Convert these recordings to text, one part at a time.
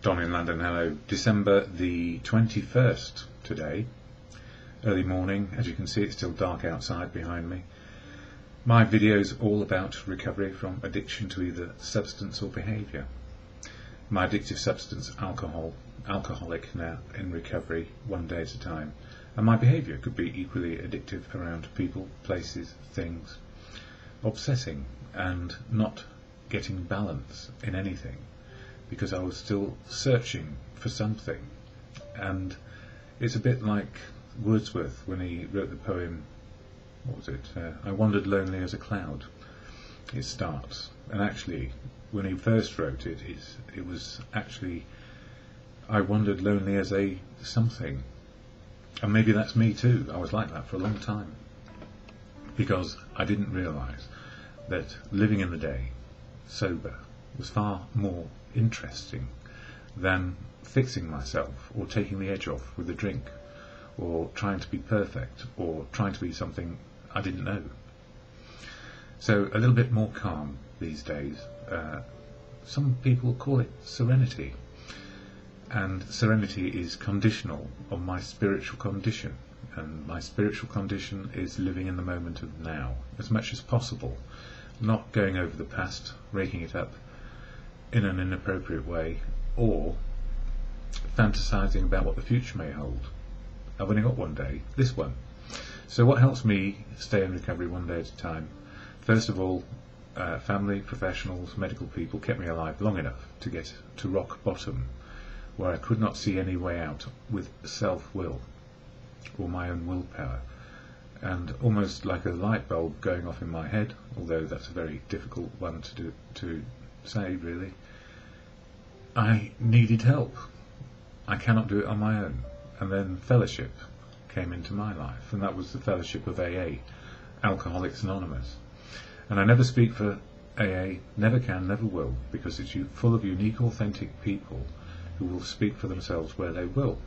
DonInLondon, hello. December the 21st today, early morning. As you can see, it's still dark outside behind me. My video is all about recovery from addiction to either substance or behaviour. My addictive substance, alcoholic now in recovery, one day at a time. And my behaviour could be equally addictive around people, places, things, obsessing and not getting balance in anything, because I was still searching for something. And it's a bit like Wordsworth when he wrote the poem, what was it? I wandered lonely as a cloud. It starts, and actually when he first wrote it, it was actually I wandered lonely as a something. And maybe that's me too. I was like that for a long time, because I didn't realise that living in the day sober was far more interesting than fixing myself or taking the edge off with a drink or trying to be perfect or trying to be something I didn't know. So a little bit more calm these days. Some people call it serenity, and serenity is conditional on my spiritual condition, and my spiritual condition is living in the moment of now as much as possible, not going over the past, raking it up in an inappropriate way, or fantasizing about what the future may hold. I've only got one day, this one. So what helps me stay in recovery one day at a time? First of all, family, professionals, medical people kept me alive long enough to get to rock bottom, where I could not see any way out with self-will or my own willpower, and almost like a light bulb going off in my head, although that's a very difficult one to say really. I needed help. I cannot do it on my own. And then fellowship came into my life, and that was the fellowship of AA, Alcoholics Anonymous. And I never speak for AA, never can, never will, because it's full of unique, authentic people who will speak for themselves where they will.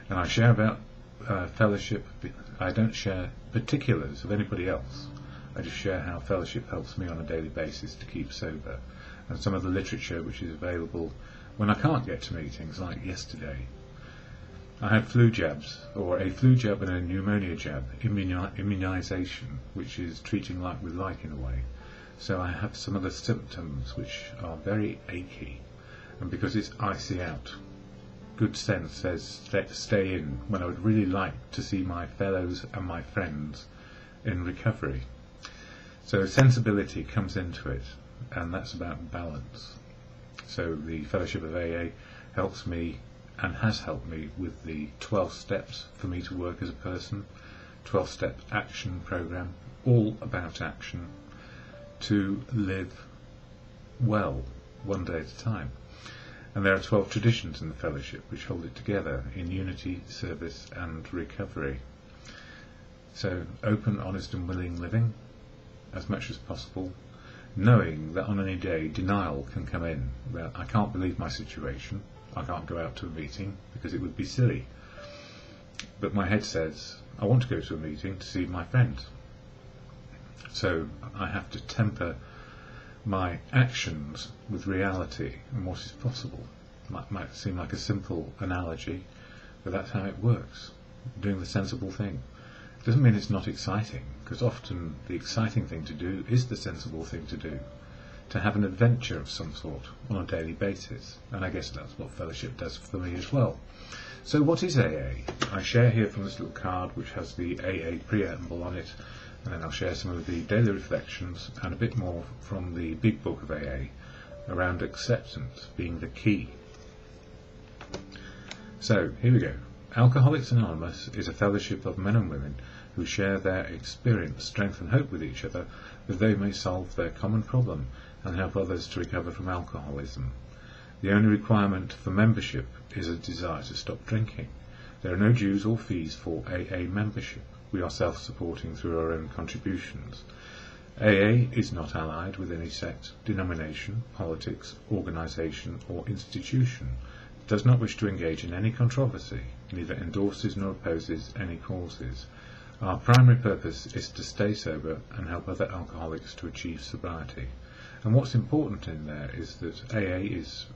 And I share about fellowship. I don't share particulars of anybody else. I just share how fellowship helps me on a daily basis to keep sober, and some of the literature which is available when I can't get to meetings, like yesterday. I had flu jabs, or a flu jab and a pneumonia jab, immunisation, which is treating like with like in a way. So I have some of the symptoms which are very achy, and because it's icy out, good sense says stay in, when I would really like to see my fellows and my friends in recovery. So sensibility comes into it, and that's about balance. So the Fellowship of AA helps me and has helped me with the 12 steps for me to work as a person, 12-step action program, all about action, to live well one day at a time. And there are 12 traditions in the fellowship which hold it together in unity, service and recovery. So open, honest and willing living as much as possible, knowing that on any day denial can come in. Well, I can't believe my situation, I can't go out to a meeting because it would be silly. But my head says, I want to go to a meeting to see my friends. So I have to temper my actions with reality and what is possible. Might seem like a simple analogy, but that's how it works, doing the sensible thing. It doesn't mean it's not exciting, because often the exciting thing to do is the sensible thing to do, to have an adventure of some sort on a daily basis, and I guess that's what fellowship does for me as well. So what is AA? I share here from this little card which has the AA preamble on it, and then I'll share some of the daily reflections and a bit more from the big book of AA around acceptance being the key. So here we go. Alcoholics Anonymous is a fellowship of men and women who share their experience, strength and hope with each other, that they may solve their common problem and help others to recover from alcoholism. The only requirement for membership is a desire to stop drinking. There are no dues or fees for AA membership. We are self-supporting through our own contributions. AA is not allied with any sect, denomination, politics, organisation or institution. It does not wish to engage in any controversy, neither endorses nor opposes any causes. Our primary purpose is to stay sober and help other alcoholics to achieve sobriety. And what's important in there is that AA is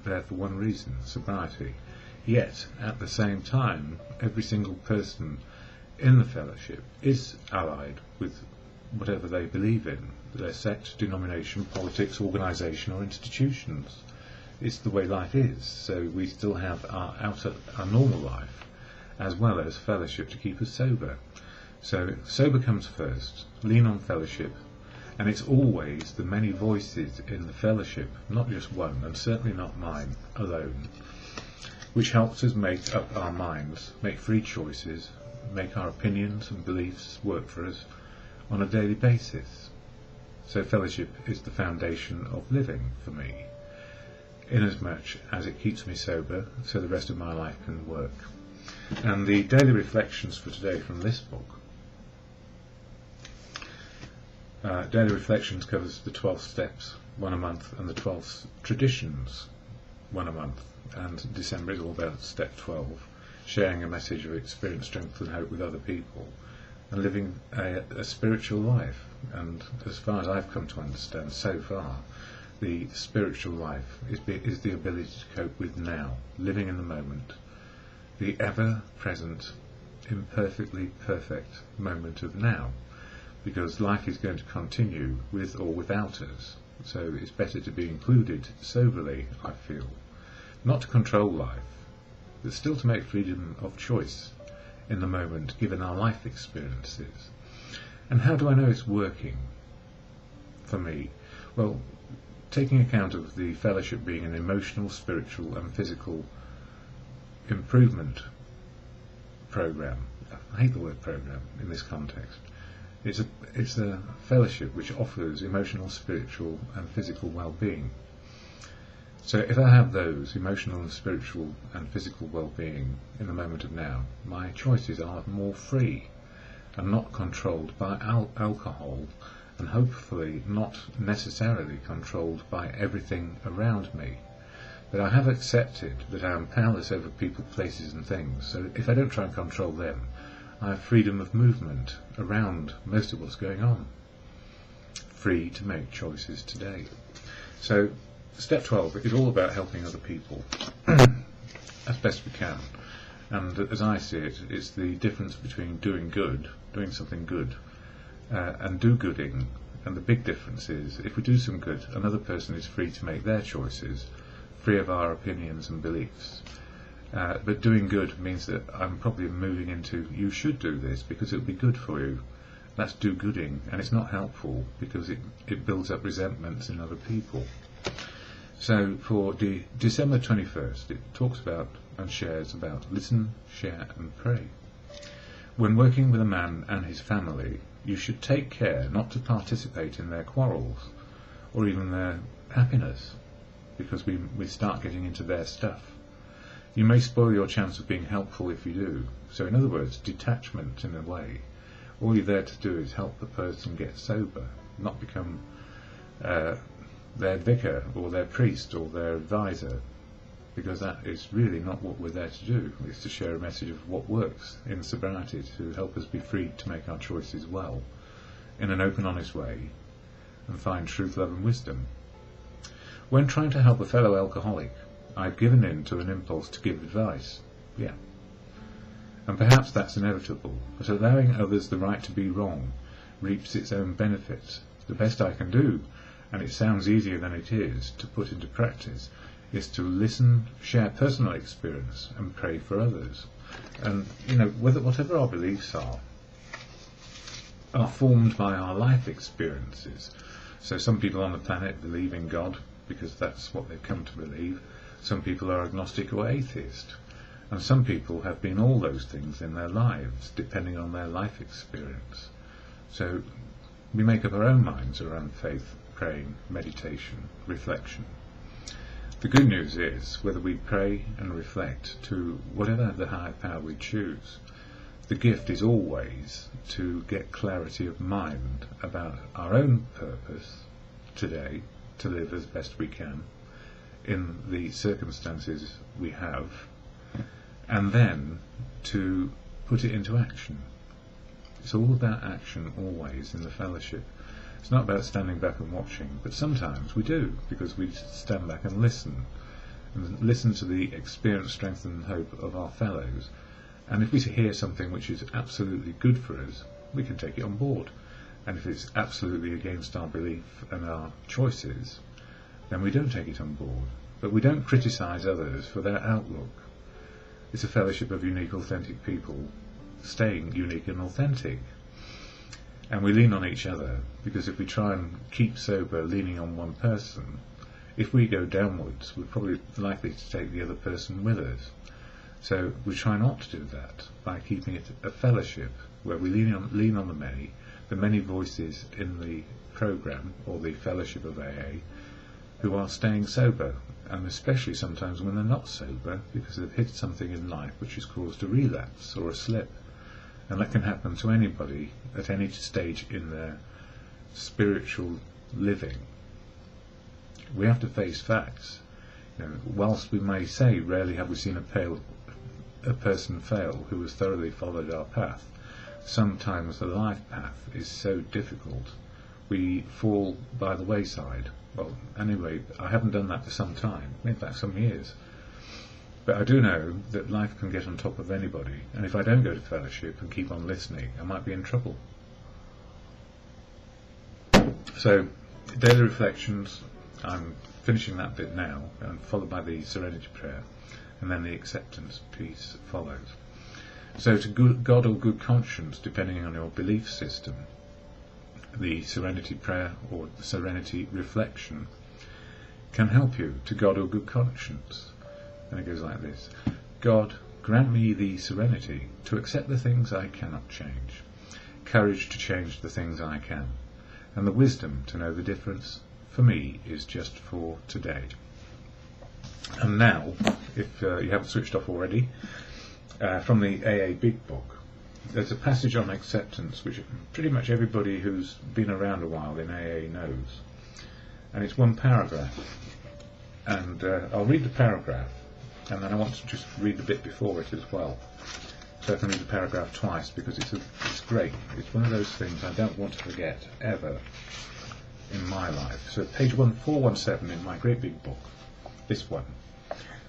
there for one reason, sobriety. Yet, at the same time, every single person in the fellowship is allied with whatever they believe in, their sect, denomination, politics, organisation or institutions. It's the way life is, so we still have our normal life as well as fellowship to keep us sober. So sober comes first, lean on fellowship, and it's always the many voices in the fellowship, not just one, and certainly not mine alone, which helps us make up our minds, make free choices, make our opinions and beliefs work for us on a daily basis. So fellowship is the foundation of living for me, inasmuch as it keeps me sober so the rest of my life can work. And the daily reflections for today from this book, Daily Reflections covers the 12 steps, one a month, and the 12 traditions, one a month. And December is all about step 12, sharing a message of experience, strength and hope with other people, and living a spiritual life. And as far as I've come to understand so far, the spiritual life is the ability to cope with now, living in the moment, the ever-present, imperfectly perfect moment of now, because life is going to continue with or without us, so it's better to be included soberly, I feel. Not to control life, but still to make freedom of choice in the moment, given our life experiences. And how do I know it's working for me? Well, taking account of the fellowship being an emotional, spiritual and physical improvement program. I hate the word program in this context. It's a fellowship which offers emotional, spiritual and physical well-being. So if I have those emotional and spiritual and physical well-being in the moment of now, my choices are more free and not controlled by alcohol, and hopefully not necessarily controlled by everything around me. But I have accepted that I am powerless over people, places and things, so if I don't try and control them, I have freedom of movement around most of what's going on. Free to make choices today. So step 12 is all about helping other people as best we can. And as I see it, it's the difference between doing good, doing something good, and do-gooding. And the big difference is, if we do some good, another person is free to make their choices, free of our opinions and beliefs. But doing good means that I'm probably moving into, you should do this because it'll be good for you. That's do-gooding, and it's not helpful because it builds up resentments in other people. So for December 21st, it talks about and shares about listen, share and pray. When working with a man and his family, you should take care not to participate in their quarrels or even their happiness, because we start getting into their stuff. You may spoil your chance of being helpful if you do. So in other words, detachment in a way. All you're there to do is help the person get sober, not become their vicar or their priest or their advisor, because that is really not what we're there to do. It's to share a message of what works in sobriety, to help us be free to make our choices well, in an open, honest way, and find truth, love and wisdom. When trying to help a fellow alcoholic, I've given in to an impulse to give advice. Yeah. And perhaps that's inevitable, but allowing others the right to be wrong reaps its own benefits. The best I can do, and it sounds easier than it is to put into practice, is to listen, share personal experience and pray for others. And whatever our beliefs are formed by our life experiences. So some people on the planet believe in God because that's what they've come to believe. Some people are agnostic or atheist, and some people have been all those things in their lives, depending on their life experience. So we make up our own minds around faith, praying, meditation, reflection. The good news is, whether we pray and reflect to whatever the higher power we choose, the gift is always to get clarity of mind about our own purpose today, to live as best we can in the circumstances we have, and then to put it into action. It's all about action always in the fellowship. It's not about standing back and watching, but sometimes we do, because we stand back and listen, and listen to the experience, strength and hope of our fellows. And if we hear something which is absolutely good for us, we can take it on board. And if it's absolutely against our belief and our choices, then we don't take it on board. But we don't criticise others for their outlook. It's a fellowship of unique, authentic people staying unique and authentic. And we lean on each other, because if we try and keep sober leaning on one person, if we go downwards, we're probably likely to take the other person with us. So we try not to do that by keeping it a fellowship where we lean on the many voices in the programme or the fellowship of AA who are staying sober, and especially sometimes when they're not sober because they've hit something in life which has caused a relapse or a slip. And that can happen to anybody at any stage in their spiritual living. We have to face facts. Whilst we may say rarely have we seen a person fail who has thoroughly followed our path, sometimes the life path is so difficult we fall by the wayside. Well, anyway, I haven't done that for some time, in fact some years. But I do know that life can get on top of anybody, and if I don't go to fellowship and keep on listening, I might be in trouble. So, daily reflections, I'm finishing that bit now, and followed by the serenity prayer, and then the acceptance piece follows. So to God or good conscience, depending on your belief system, the serenity prayer or the serenity reflection can help you to God or good conscience. And it goes like this: God, grant me the serenity to accept the things I cannot change, courage to change the things I can, and the wisdom to know the difference for me is just for today. And now, if you haven't switched off already, from the AA Big Book, there's a passage on acceptance which pretty much everybody who's been around a while in AA knows. And it's one paragraph. And I'll read the paragraph, and then I want to just read the bit before it as well. So I can read the paragraph twice, because it's great. It's one of those things I don't want to forget, ever, in my life. So page 417 in my great big book, this one,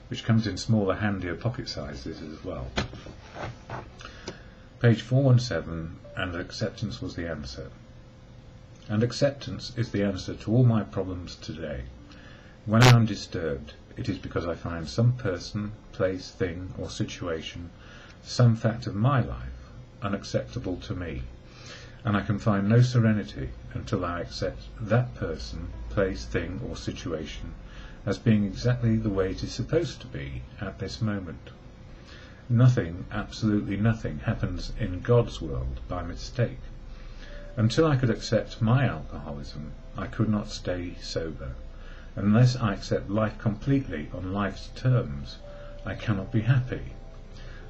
which comes in smaller, handier pocket sizes as well. Page 417, and acceptance was the answer. And acceptance is the answer to all my problems today. When I am disturbed, it is because I find some person, place, thing, or situation, some fact of my life, unacceptable to me, and I can find no serenity until I accept that person, place, thing, or situation as being exactly the way it is supposed to be at this moment. Nothing, absolutely nothing, happens in God's world by mistake. Until I could accept my alcoholism, I could not stay sober. Unless I accept life completely on life's terms, I cannot be happy.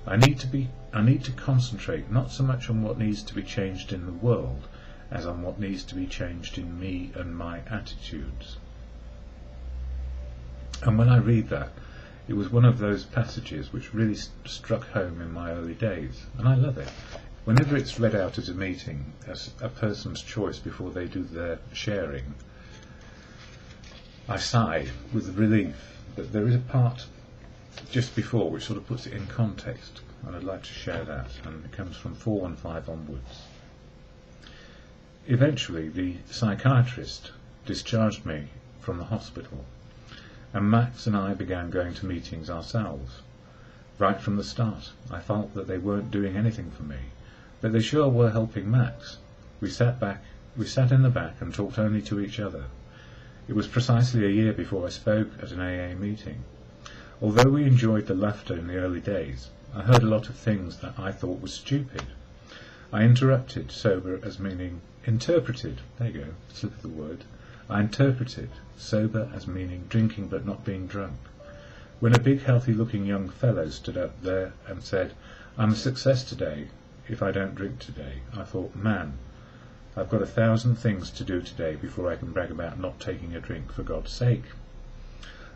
I need to concentrate not so much on what needs to be changed in the world as on what needs to be changed in me and my attitudes. And when I read that, it was one of those passages which really struck home in my early days, and I love it. Whenever it's read out at a meeting as a person's choice before they do their sharing, I sigh with relief that there is a part just before which sort of puts it in context, and I'd like to share that, and it comes from 415 onwards. Eventually the psychiatrist discharged me from the hospital, and Max and I began going to meetings ourselves. Right from the start I felt that they weren't doing anything for me, but they sure were helping Max. We sat in the back and talked only to each other. It was precisely a year before I spoke at an AA meeting. Although we enjoyed the laughter in the early days, I heard a lot of things that I thought were stupid. I interrupted sober as meaning interpreted. There you go, slip of the word. I interpreted sober as meaning drinking but not being drunk. When a big healthy-looking young fellow stood up there and said, "I'm a success today if I don't drink today," I thought, man, I've got 1,000 things to do today before I can brag about not taking a drink, for God's sake.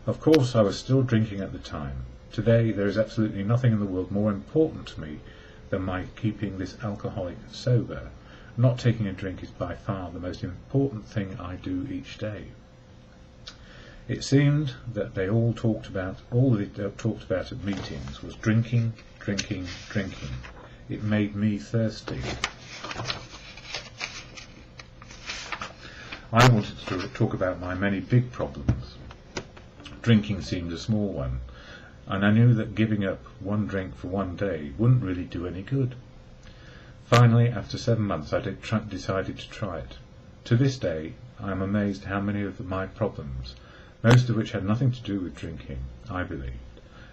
Of course I was still drinking at the time. Today there is absolutely nothing in the world more important to me than my keeping this alcoholic sober. Not taking a drink is by far the most important thing I do each day. It seemed that all they talked about at meetings was drinking, drinking, drinking. It made me thirsty. I wanted to talk about my many big problems. Drinking seemed a small one, and I knew that giving up one drink for one day wouldn't really do any good. Finally, after 7 months, I decided to try it. To this day, I am amazed how many of my problems, most of which had nothing to do with drinking, I believed,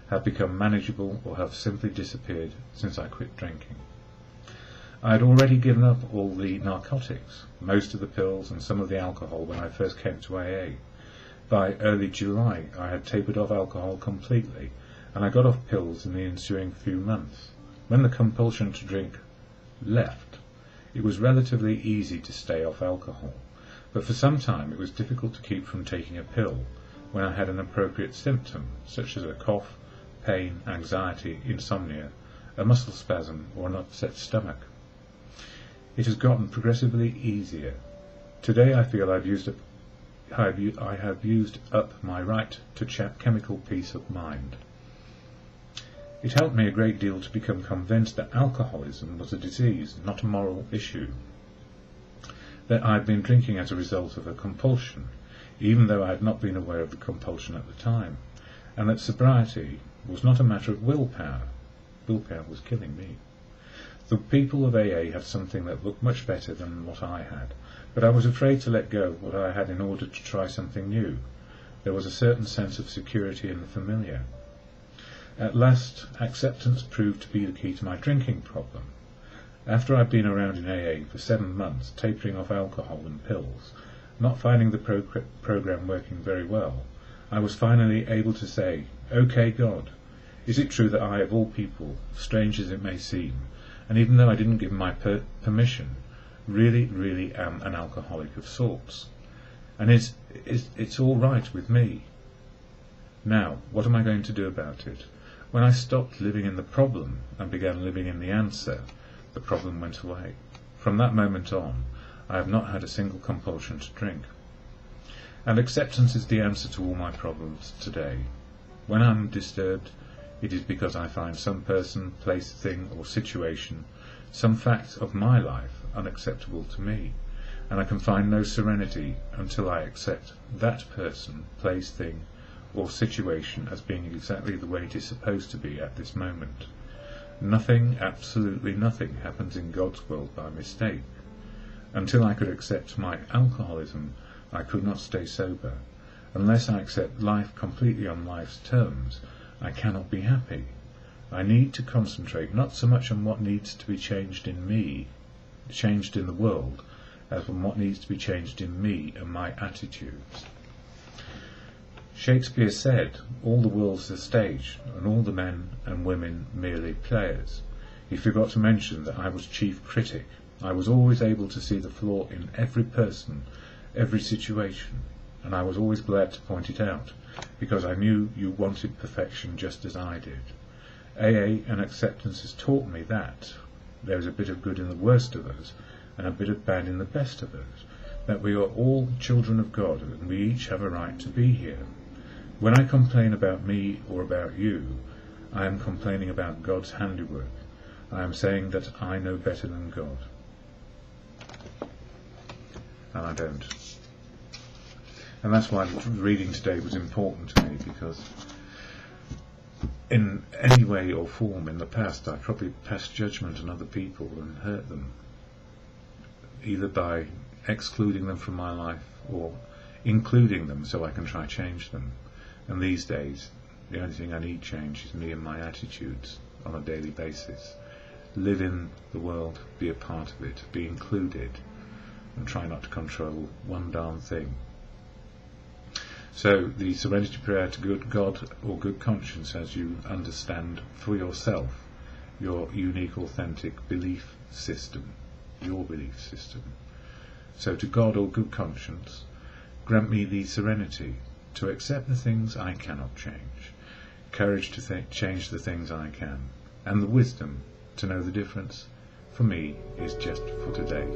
have become manageable or have simply disappeared since I quit drinking. I had already given up all the narcotics, most of the pills and some of the alcohol when I first came to AA. By early July I had tapered off alcohol completely, and I got off pills in the ensuing few months. When the compulsion to drink left, it was relatively easy to stay off alcohol, but for some time it was difficult to keep from taking a pill when I had an appropriate symptom, such as a cough, pain, anxiety, insomnia, a muscle spasm, or an upset stomach. It has gotten progressively easier. Today I feel I have used up my right to chemical peace of mind. It helped me a great deal to become convinced that alcoholism was a disease, not a moral issue. That I had been drinking as a result of a compulsion, even though I had not been aware of the compulsion at the time, and that sobriety was not a matter of willpower. Willpower was killing me. The people of AA had something that looked much better than what I had, but I was afraid to let go of what I had in order to try something new. There was a certain sense of security in the familiar. At last, acceptance proved to be the key to my drinking problem. After I'd been around in AA for 7 months, tapering off alcohol and pills, not finding the program working very well, I was finally able to say, "Okay, God, is it true that I, of all people, strange as it may seem, and even though I didn't give my permission, really am an alcoholic of sorts? And it's all right with me. Now, what am I going to do about it?" When I stopped living in the problem and began living in the answer, the problem went away. From that moment on, I have not had a single compulsion to drink. And acceptance is the answer to all my problems today. When I am disturbed, it is because I find some person, place, thing, or situation, some fact of my life unacceptable to me, and I can find no serenity until I accept that person, place, thing, or situation as being exactly the way it is supposed to be at this moment. Nothing, absolutely nothing, happens in God's world by mistake. Until I could accept my alcoholism, I could not stay sober. Unless I accept life completely on life's terms, I cannot be happy. I need to concentrate not so much on what needs to be changed in me, changed in the world, as on what needs to be changed in me and my attitudes. Shakespeare said, "All the world's a stage, and all the men and women merely players." He forgot to mention that I was chief critic. I was always able to see the flaw in every person, every situation, and I was always glad to point it out, because I knew you wanted perfection just as I did. AA and acceptance has taught me that there is a bit of good in the worst of us, and a bit of bad in the best of us, that we are all children of God, and we each have a right to be here. When I complain about me or about you, I am complaining about God's handiwork. I am saying that I know better than God. And I don't. And that's why the reading today was important to me, because in any way or form in the past I probably passed judgment on other people and hurt them, either by excluding them from my life or including them so I can try to change them. And these days the only thing I need change is me and my attitudes on a daily basis. Live in the world, be a part of it, be included, and try not to control one darn thing. So the serenity prayer to good God or good conscience, as you understand for yourself your unique, authentic belief system, your belief system. So to God or good conscience, grant me the serenity to accept the things I cannot change, courage to change the things I can, and the wisdom to know the difference for me is just for today.